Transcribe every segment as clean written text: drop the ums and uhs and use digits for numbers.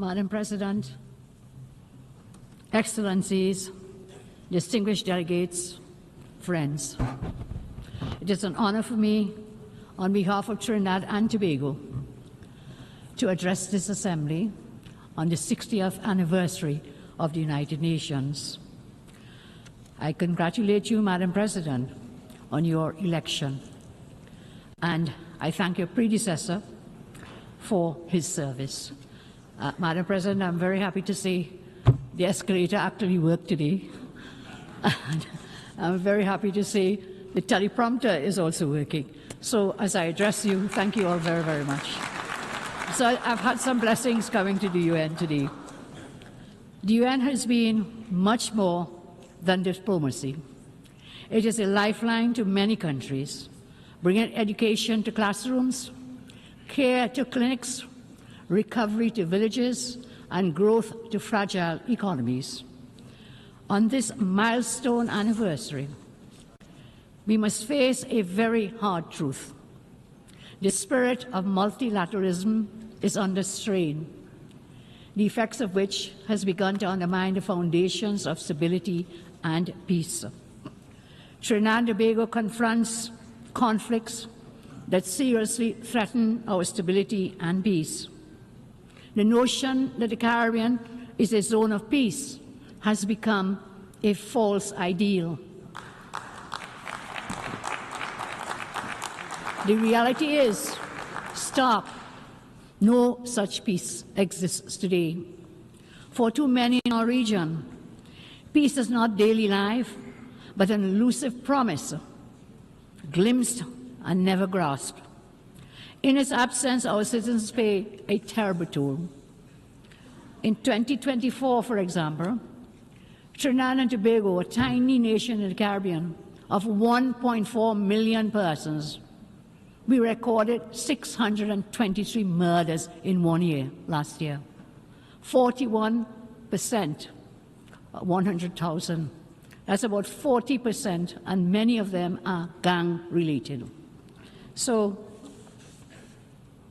Madam President, Excellencies, distinguished delegates, friends. It is an honor for me, on behalf of Trinidad and Tobago, to address this Assembly on the 60th anniversary of the United Nations. I congratulate you, Madam President, on your election, and I thank your predecessor for his service. Madam President, I'm very happy to see the escalator actually worked today. And I'm very happy to see the teleprompter is also working. So as I address you, thank you all very, very much. So I've had some blessings coming to the UN today. The UN has been much more than diplomacy. It is a lifeline to many countries, bringing education to classrooms, care to clinics, recovery to villages, and growth to fragile economies. On this milestone anniversary, we must face a very hard truth. The spirit of multilateralism is under strain, the effects of which has begun to undermine the foundations of stability and peace. Trinidad and Tobago confronts conflicts that seriously threaten our stability and peace. The notion that the Caribbean is a zone of peace has become a false ideal. The reality is stark. No such peace exists today. For too many in our region, peace is not daily life, but an elusive promise, glimpsed and never grasped. In its absence, our citizens pay a terrible toll. In 2024, for example, Trinidad and Tobago, a tiny nation in the Caribbean of 1.4 million persons, we recorded 623 murders in 1 year last year. 41%, 100,000. That's about 40%, and many of them are gang-related. So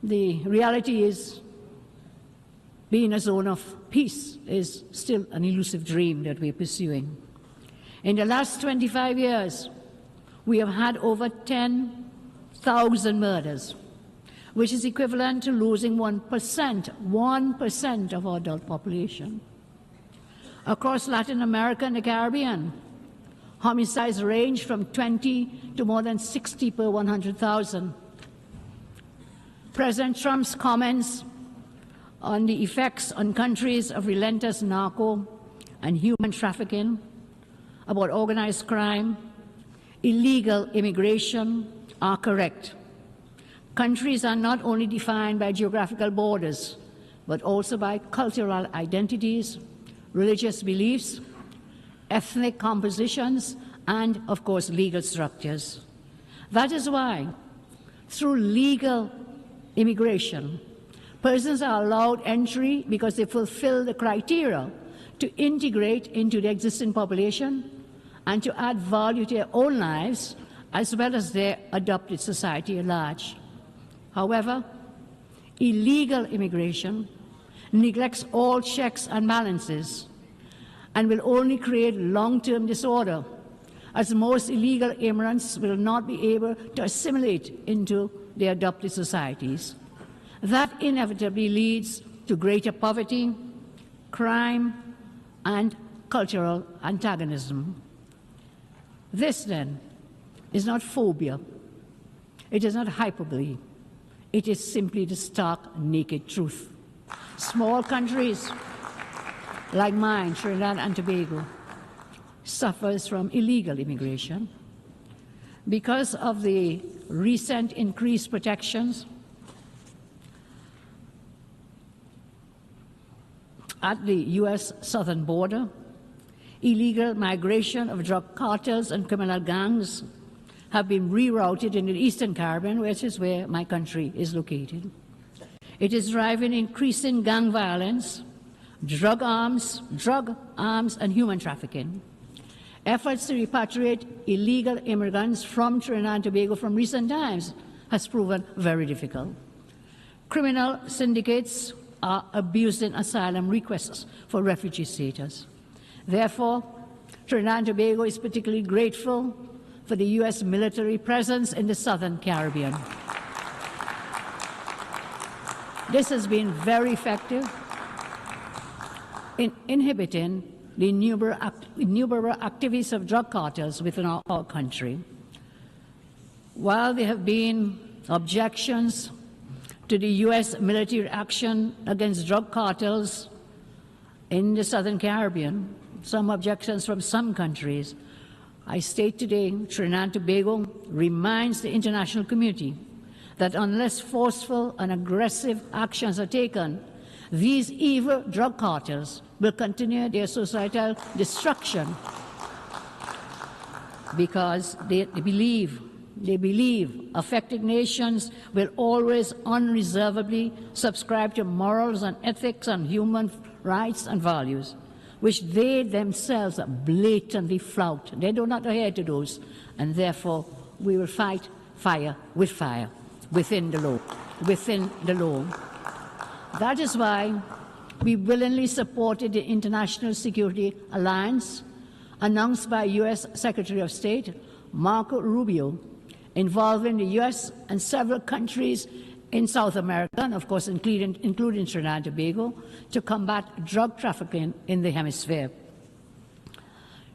the reality is, being a zone of peace is still an elusive dream that we're pursuing. In the last 25 years, we have had over 10,000 murders, which is equivalent to losing 1% of our adult population. Across Latin America and the Caribbean, homicides range from 20 to more than 60 per 100,000. President Trump's comments on the effects on countries of relentless narco and human trafficking, about organized crime, illegal immigration, are correct. Countries are not only defined by geographical borders, but also by cultural identities, religious beliefs, ethnic compositions, and, of course, legal structures. That is why, through legal immigration, persons are allowed entry because they fulfill the criteria to integrate into the existing population and to add value to their own lives as well as their adopted society at large. However, illegal immigration neglects all checks and balances and will only create long-term disorder, as most illegal immigrants will not be able to assimilate into their adopted societies. That inevitably leads to greater poverty, crime, and cultural antagonism. This, then, is not phobia. It is not hyperbole. It is simply the stark, naked truth. Small countries like mine, Trinidad and Tobago, suffers from illegal immigration because of the recent increased protections at the U.S. southern border. Illegal migration of drug cartels and criminal gangs have been rerouted in the Eastern Caribbean, which is where my country is located. It is driving increasing gang violence, drug arms, and human trafficking. Efforts to repatriate illegal immigrants from Trinidad and Tobago from recent times has proven very difficult. Criminal syndicates are abusing asylum requests for refugee status. Therefore, Trinidad and Tobago is particularly grateful for the U.S. military presence in the Southern Caribbean. This has been very effective in inhibiting the innumerable activities of drug cartels within our country. While there have been objections to the U.S. military action against drug cartels in the Southern Caribbean, some objections from some countries, I state today Trinidad and Tobago reminds the international community that unless forceful and aggressive actions are taken, these evil drug cartels will continue their societal destruction because they believe affected nations will always unreservedly subscribe to morals and ethics and human rights and values, which they themselves blatantly flout. They do not adhere to those, and therefore we will fight fire with fire within the law. That is why we willingly supported the International Security Alliance announced by U.S. Secretary of State Marco Rubio, involving the U.S. and several countries in South America, and of course including Trinidad and Tobago, to combat drug trafficking in the hemisphere.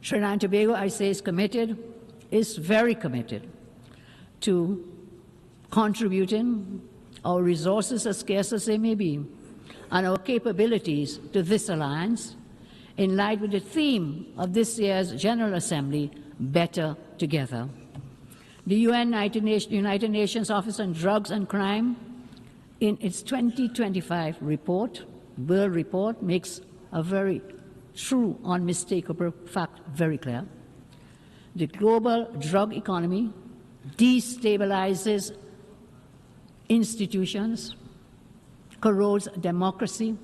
Trinidad and Tobago, I say, is very committed to contributing our resources, as scarce as they may be, and our capabilities to this alliance, in line with the theme of this year's General Assembly, Better Together. The United Nations Office on Drugs and Crime, in its 2025 World Report, makes a very true, unmistakable fact very clear. The global drug economy destabilizes institutions, corrodes democracy,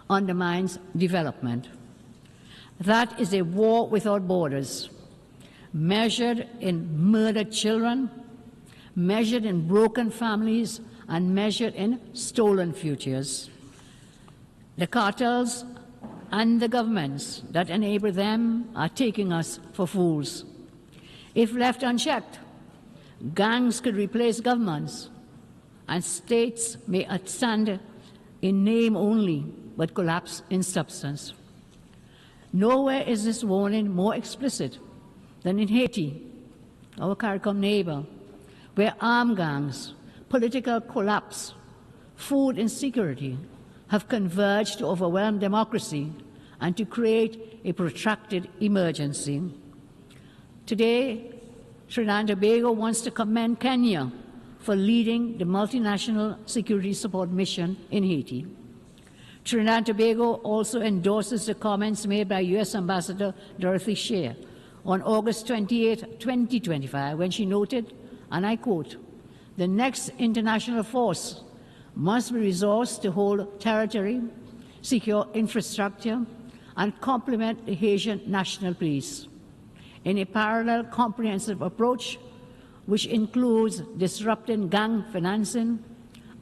undermines development. That is a war without borders, measured in murdered children, measured in broken families, and measured in stolen futures. The cartels and the governments that enable them are taking us for fools. If left unchecked, gangs could replace governments, and states may stand in name only, but collapse in substance. Nowhere is this warning more explicit than in Haiti, our CARICOM neighbor, where armed gangs, political collapse, food insecurity have converged to overwhelm democracy and to create a protracted emergency. Today, Trinidad and Tobago wants to commend Kenya for leading the multinational security support mission in Haiti. Trinidad and Tobago also endorses the comments made by U.S. Ambassador Dorothy Shea on August 28, 2025, when she noted, and I quote, "The next international force must be resourced to hold territory, secure infrastructure, and complement the Haitian National Police in a parallel comprehensive approach which includes disrupting gang financing,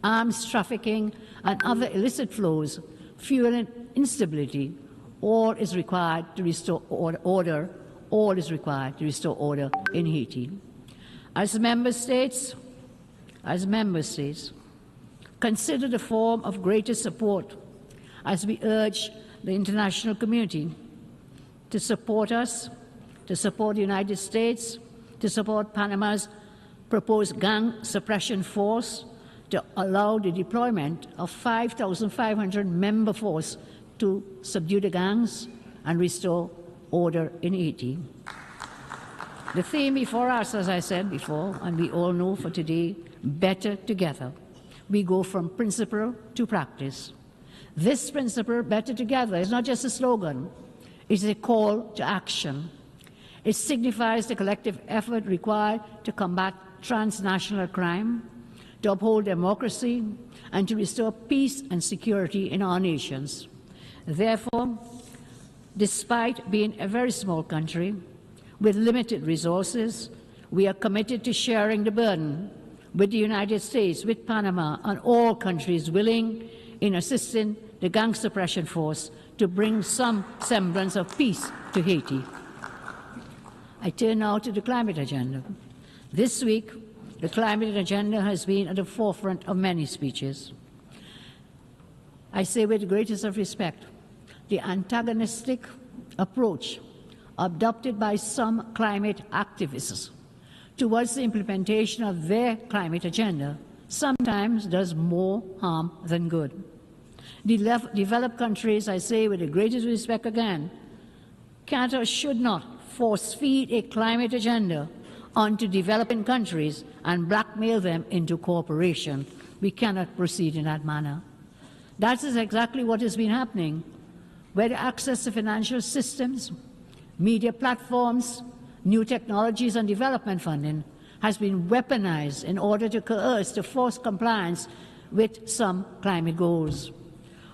arms trafficking, and other illicit flows, fueling instability. All is required to restore order. All is required to restore order in Haiti." As member states, consider the form of greatest support as we urge the international community to support us, to support the United States, to support Panama's proposed gang suppression force, to allow the deployment of 5,500 member force to subdue the gangs and restore order in Haiti. The theme before us, as I said before, and we all know for today, better together. We go from principle to practice. This principle, better together, is not just a slogan, it's a call to action. It signifies the collective effort required to combat transnational crime, to uphold democracy, and to restore peace and security in our nations. Therefore, despite being a very small country with limited resources, we are committed to sharing the burden with the United States, with Panama, and all countries willing, in assisting the gang suppression force to bring some semblance of peace to Haiti. I turn now to the climate agenda. This week, the climate agenda has been at the forefront of many speeches. I say with the greatest of respect, the antagonistic approach adopted by some climate activists towards the implementation of their climate agenda sometimes does more harm than good. Developed countries, I say with the greatest respect again, can't or should not force-feed a climate agenda onto developing countries and blackmail them into cooperation. We cannot proceed in that manner. That is exactly what has been happening, where the access to financial systems, media platforms, new technologies and development funding has been weaponized in order to coerce to force compliance with some climate goals.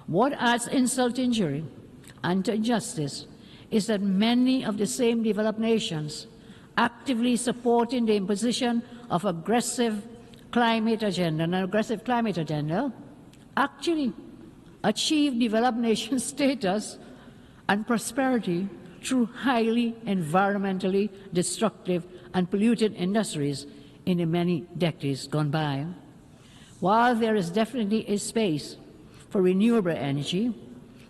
What adds insult to injury and to injustice is that many of the same developed nations actively supporting the imposition of aggressive climate agenda, an aggressive climate agenda, actually achieve developed nation status and prosperity through highly environmentally destructive and polluted industries in the many decades gone by. While there is definitely a space for renewable energy,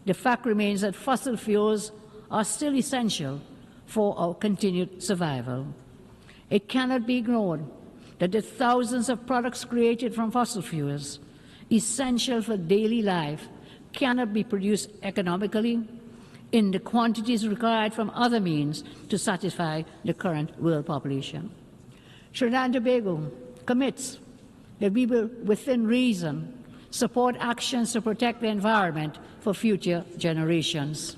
the fact remains that fossil fuels are still essential for our continued survival. It cannot be ignored that the thousands of products created from fossil fuels, essential for daily life, cannot be produced economically in the quantities required from other means to satisfy the current world population. Trinidad and Tobago commits that we will, within reason, support actions to protect the environment for future generations.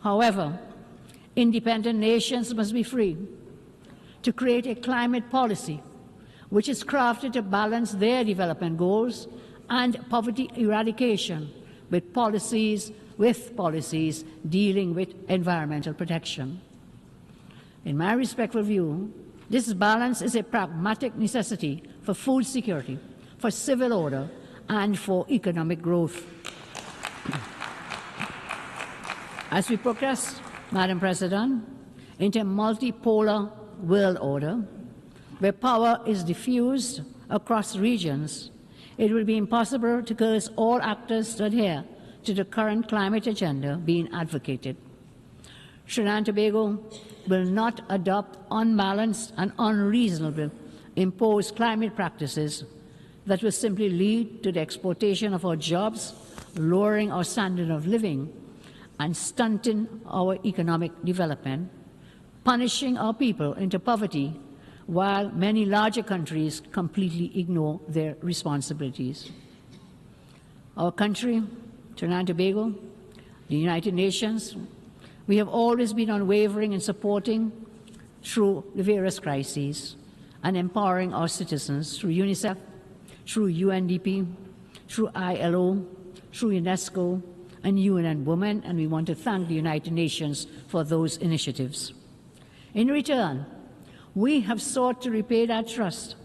However, independent nations must be free to create a climate policy which is crafted to balance their development goals and poverty eradication with policies dealing with environmental protection. In my respectful view, this balance is a pragmatic necessity for food security, for civil order, and for economic growth. As we progress, Madam President, into a multipolar world order, where power is diffused across regions, it will be impossible to coerce all actors to adhere to the current climate agenda being advocated. Trinidad and Tobago will not adopt unbalanced and unreasonable imposed climate practices that will simply lead to the exploitation of our jobs, lowering our standard of living, and stunting our economic development, punishing our people into poverty, while many larger countries completely ignore their responsibilities. Our country, Trinidad and Tobago, the United Nations, we have always been unwavering in supporting through the various crises and empowering our citizens through UNICEF, through UNDP, through ILO, through UNESCO, and UN Women, and we want to thank the United Nations for those initiatives. In return, we have sought to repay that trust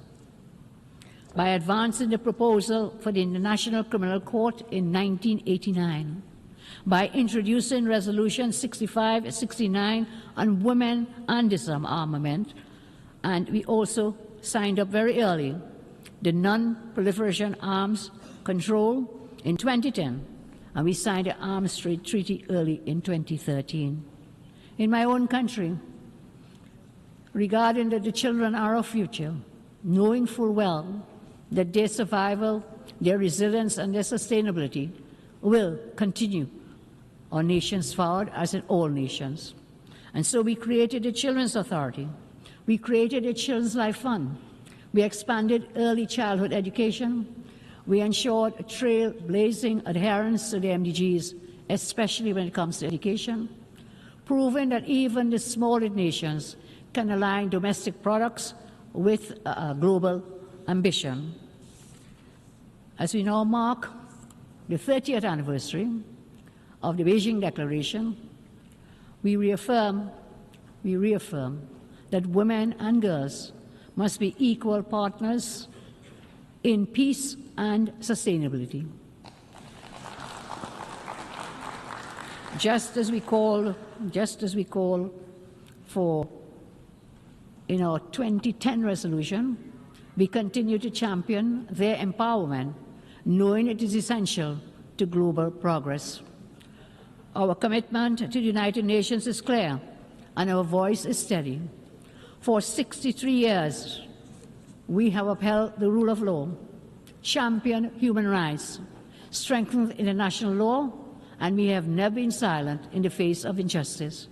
by advancing the proposal for the International Criminal Court in 1989, by introducing Resolution 6569 on women and disarmament, and we also signed up very early the Non-Proliferation Arms Control in 2010, and we signed the Arms Trade Treaty early in 2013. In my own country, regarding that the children are our future, knowing full well that their survival, their resilience, and their sustainability will continue our nations forward, as in all nations. And so we created a Children's Authority. We created a Children's Life Fund. We expanded early childhood education. We ensured trailblazing adherence to the MDGs, especially when it comes to education, proving that even the smallest nations can align domestic products with global ambition. As we now mark the 30th anniversary of the Beijing Declaration, we reaffirm that women and girls must be equal partners in peace and sustainability. just as we call for in our 2010 resolution, we continue to champion their empowerment, knowing it is essential to global progress. Our commitment to the United Nations is clear, and our voice is steady. For 63 years, we have upheld the rule of law, championed human rights, strengthened international law, and we have never been silent in the face of injustice.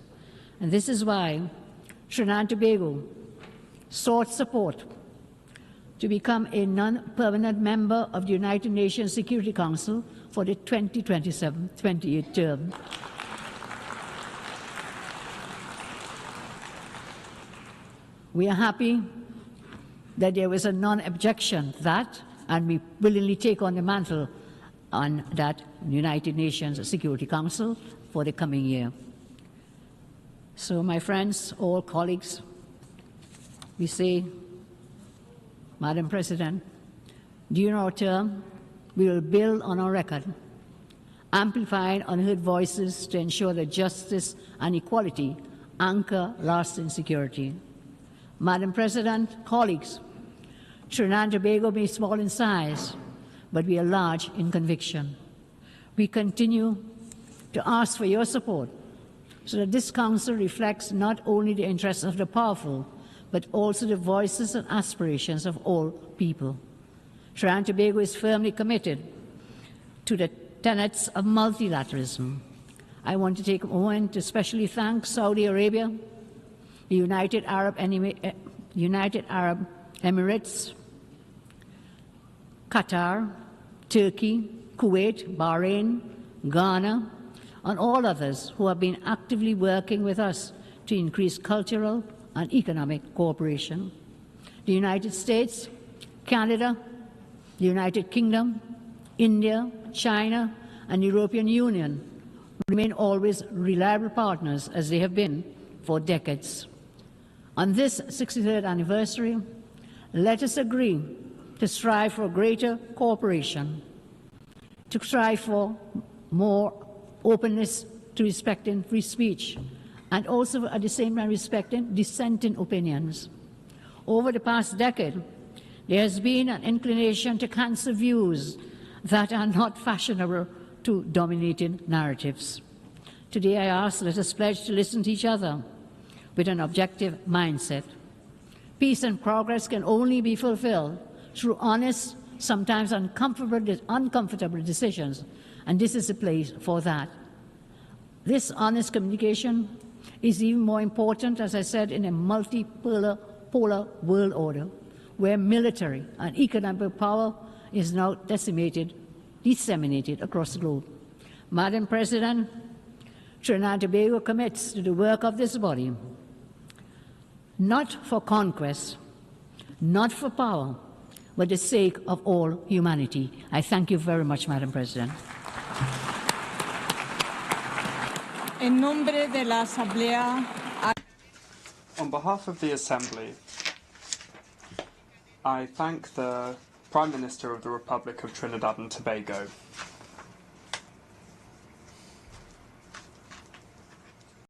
And this is why Trinidad and Tobago sought support to become a non-permanent member of the United Nations Security Council for the 2027-28 term. We are happy that there was a non-objection to that, and we willingly take on the mantle on that United Nations Security Council for the coming year. So, my friends, all colleagues, we say, Madam President, during our term, we will build on our record, amplifying unheard voices to ensure that justice and equality anchor lasting security. Madam President, colleagues, Trinidad and Tobago may be small in size, but we are large in conviction. We continue to ask for your support so that this Council reflects not only the interests of the powerful, but also the voices and aspirations of all people. Trinidad and Tobago is firmly committed to the tenets of multilateralism. I want to take a moment to especially thank Saudi Arabia, the United Arab Emirates, Qatar, Turkey, Kuwait, Bahrain, Ghana, and all others who have been actively working with us to increase cultural and economic cooperation. The United States, Canada, the United Kingdom, India, China, and the European Union remain always reliable partners, as they have been for decades. On this 63rd anniversary, let us agree to strive for greater cooperation, to strive for more openness to respecting free speech, and also at the same time respecting dissenting opinions. Over the past decade, there has been an inclination to cancel views that are not fashionable to dominating narratives. Today I ask, let us pledge to listen to each other with an objective mindset. Peace and progress can only be fulfilled through honest, sometimes uncomfortable decisions, and this is the place for that. This honest communication is even more important, as I said, in a multipolar world order, where military and economic power is now disseminated across the globe. Madam President, Trinidad and Tobago commits to the work of this body, not for conquest, not for power, but the sake of all humanity. I thank you very much, Madam President. En nombre de la Asamblea. On behalf of the Assembly, I thank the Prime Minister of the Republic of Trinidad and Tobago